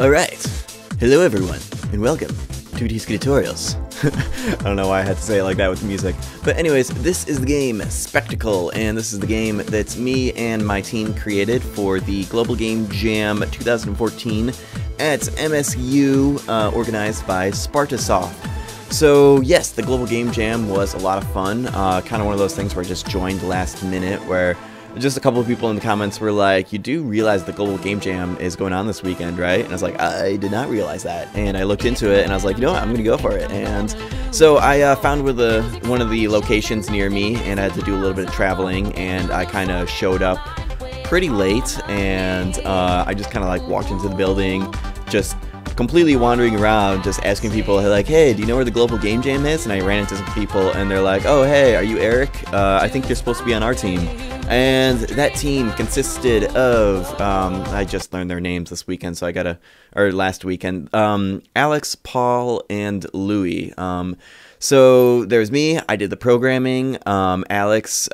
Alright, hello everyone, and welcome to TSK Tutorials. I don't know why I had to say it like that with the music. But anyways, this is the game Spectacle, and this is the game that me and my team created for the Global Game Jam 2014 at MSU, organized by Spartasoft. So yes, the Global Game Jam was a lot of fun, kind of one of those things where I just joined last minute, where just a couple of people in the comments were like, you do realize the Global Game Jam is going on this weekend, right? And I was like, I did not realize that. And I looked into it and I was like, you know what, I'm gonna go for it. And so I found one of the locations near me, and I had to do a little bit of traveling, and I kind of showed up pretty late, and I just kind of like walked into the building, just completely wandering around, just asking people like, hey, do you know where the Global Game Jam is? And I ran into some people and they're like, oh hey, are you Eric? I think you're supposed to be on our team. And that team consisted of, I just learned their names this weekend, so last weekend, Alex, Paul, and Louie. So there's me, I did the programming. Alex,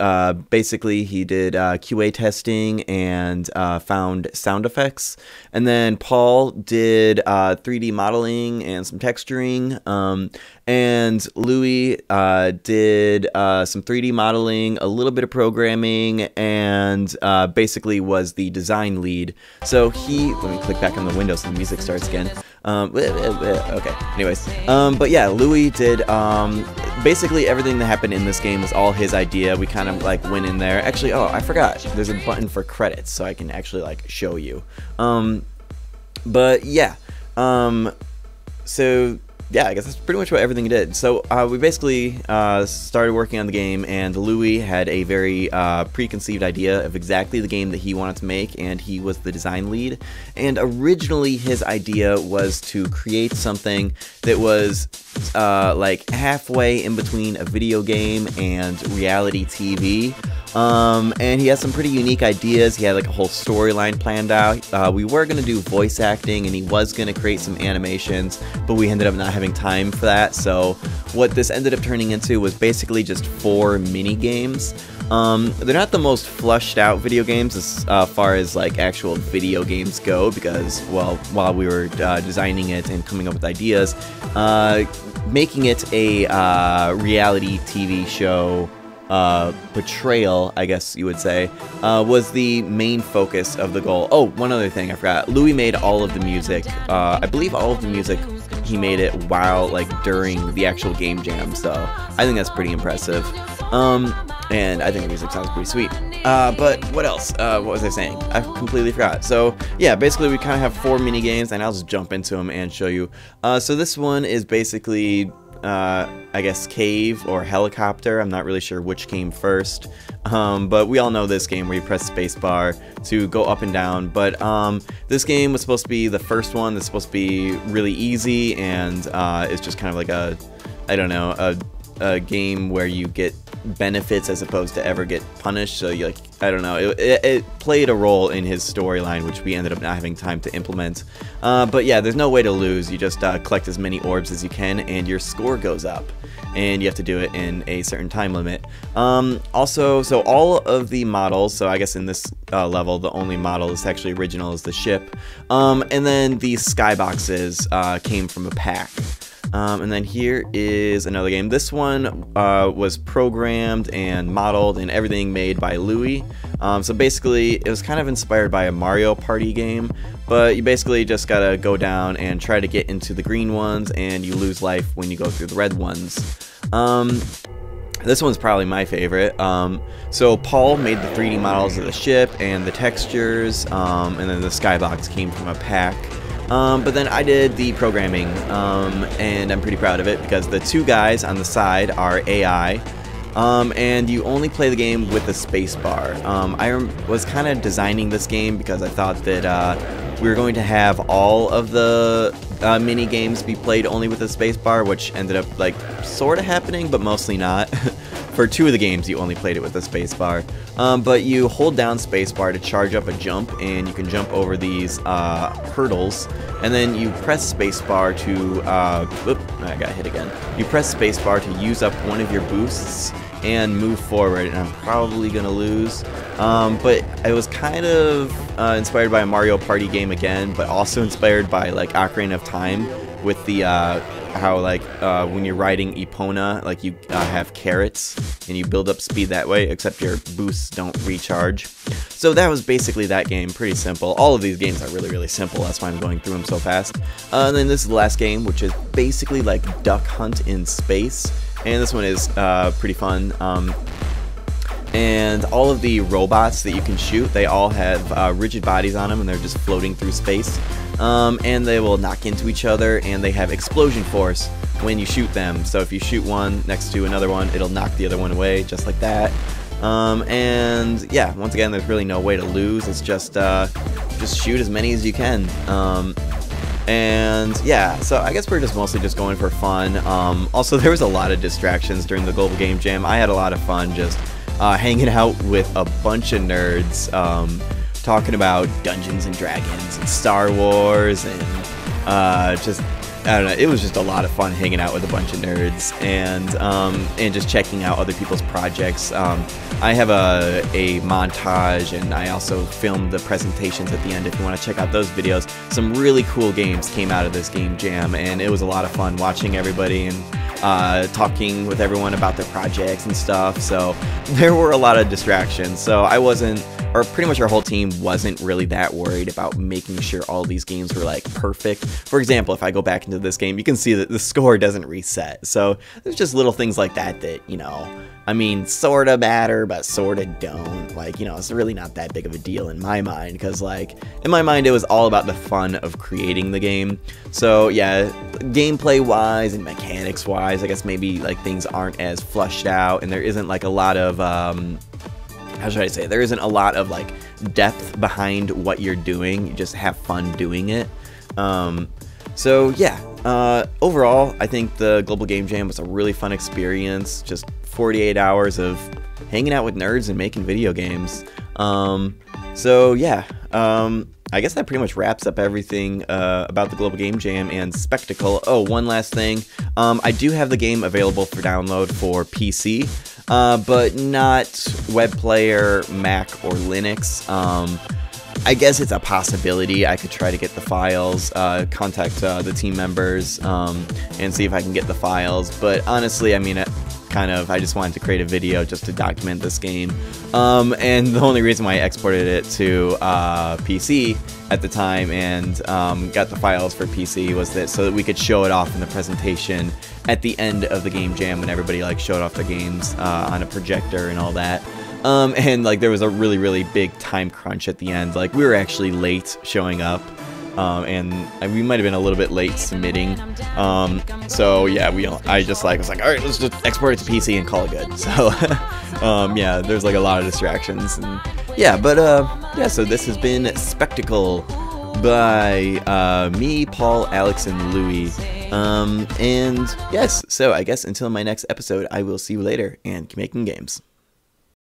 basically he did QA testing and found sound effects. And then Paul did 3D modeling and some texturing. And Louie did some 3D modeling, a little bit of programming, and basically was the design lead. So let me click back on the window so the music starts again. Okay, anyways. But yeah, Louie did basically everything that happened in this game was all his idea. We kind of like went in there. Actually, oh, I forgot. There's a button for credits, so I can actually like show you. But yeah. So yeah, I guess that's pretty much what everything did. So we basically started working on the game, and Louie had a very preconceived idea of exactly the game that he wanted to make, and he was the design lead. And originally his idea was to create something that was like halfway in between a video game and reality TV. And he has some pretty unique ideas. He had like a whole storyline planned out. We were going to do voice acting, and he was going to create some animations, but we ended up not having time for that. So what this ended up turning into was basically just 4 mini games. They're not the most fleshed out video games as far as like actual video games go, because, well, while we were designing it and coming up with ideas, making it a reality TV show portrayal, I guess you would say, was the main focus of the goal. Oh, one other thing I forgot. Louie made all of the music. I believe all of the music, he made it while, like, during the actual game jam, so I think that's pretty impressive. And I think the music sounds pretty sweet. But what else? What was I saying? I completely forgot. So yeah, basically we kind of have 4 mini games, and I'll just jump into them and show you. So this one is basically I guess cave or helicopter. I'm not really sure which came first, but we all know this game where you press spacebar to go up and down. But this game was supposed to be the first one that's supposed to be really easy, and it's just kind of like a game where you get benefits as opposed to ever get punished. So you, like, I don't know, it played a role in his storyline, which we ended up not having time to implement. But yeah, there's no way to lose. You just collect as many orbs as you can, and your score goes up, and you have to do it in a certain time limit. Also, so all of the models, so I guess in this level the only model that's actually original is the ship, and then the skyboxes came from a pack. And then here is another game. This one was programmed and modeled and everything made by Louie. So basically it was kind of inspired by a Mario Party game, but you basically just gotta go down and try to get into the green ones, and you lose life when you go through the red ones. This one's probably my favorite. So Paul made the 3D models of the ship and the textures, and then the skybox came from a pack. But then I did the programming, and I'm pretty proud of it because the 2 guys on the side are AI, and you only play the game with the spacebar. I was kind of designing this game because I thought that we were going to have all of the mini games be played only with the spacebar, which ended up like sort of happening, but mostly not. For 2 of the games, you only played it with the spacebar. But you hold down spacebar to charge up a jump, and you can jump over these hurdles. And then you press spacebar to, I got hit again. You press spacebar to use up one of your boosts, and move forward, and I'm probably gonna lose. But I was kind of inspired by a Mario Party game again, but also inspired by like Ocarina of Time with the how like when you're riding Epona, like you have carrots and you build up speed that way, except your boosts don't recharge. So that was basically that game, pretty simple. All of these games are really, really simple, that's why I'm going through them so fast. And then this is the last game, which is basically like Duck Hunt in space, and this one is pretty fun. And all of the robots that you can shoot, they all have rigid bodies on them, and they're just floating through space. And they will knock into each other, and they have explosion force when you shoot them. So if you shoot one next to another one, it'll knock the other one away, just like that. And yeah, once again, there's really no way to lose. It's just shoot as many as you can. And yeah, so I guess we're just mostly just going for fun. Also, there was a lot of distractions during the Global Game Jam. I had a lot of fun just hanging out with a bunch of nerds, talking about Dungeons and Dragons and Star Wars, and just, I don't know, it was just a lot of fun hanging out with a bunch of nerds, and just checking out other people's projects. I have a montage, and I also filmed the presentations at the end if you want to check out those videos. Some really cool games came out of this game jam, and it was a lot of fun watching everybody and talking with everyone about their projects and stuff. So there were a lot of distractions, so I wasn't, or pretty much our whole team wasn't really that worried about making sure all these games were like perfect. For example, if I go back into this game, you can see that the score doesn't reset. So there's just little things like that that, you know, I mean, sorta matter, but sorta don't. Like, you know, it's really not that big of a deal in my mind, because, like, in my mind, it was all about the fun of creating the game. So, yeah, gameplay-wise and mechanics-wise, I guess maybe, like, things aren't as fleshed out, and there isn't, like, a lot of, how should I say, there isn't a lot of, like, depth behind what you're doing. You just have fun doing it. So, yeah, overall, I think the Global Game Jam was a really fun experience. Just 48 hours of hanging out with nerds and making video games. So, yeah, I guess that pretty much wraps up everything about the Global Game Jam and Spectacle. Oh, one last thing. I do have the game available for download for PC, but not web player, Mac, or Linux. I guess it's a possibility. I could try to get the files, contact the team members, and see if I can get the files. But honestly, I mean, I just wanted to create a video just to document this game. And the only reason why I exported it to PC at the time and got the files for PC was that so that we could show it off in the presentation at the end of the game jam when everybody like showed off their games on a projector and all that. And like there was a really, really big time crunch at the end. Like we were actually late showing up, and we might have been a little bit late submitting. So yeah, I just like was like, all right, let's just export it to PC and call it good. So yeah, there's like a lot of distractions, and yeah, but yeah. So this has been Spectacle by me, Paul, Alex, and Louie. And yes, so I guess until my next episode, I will see you later and keep making games.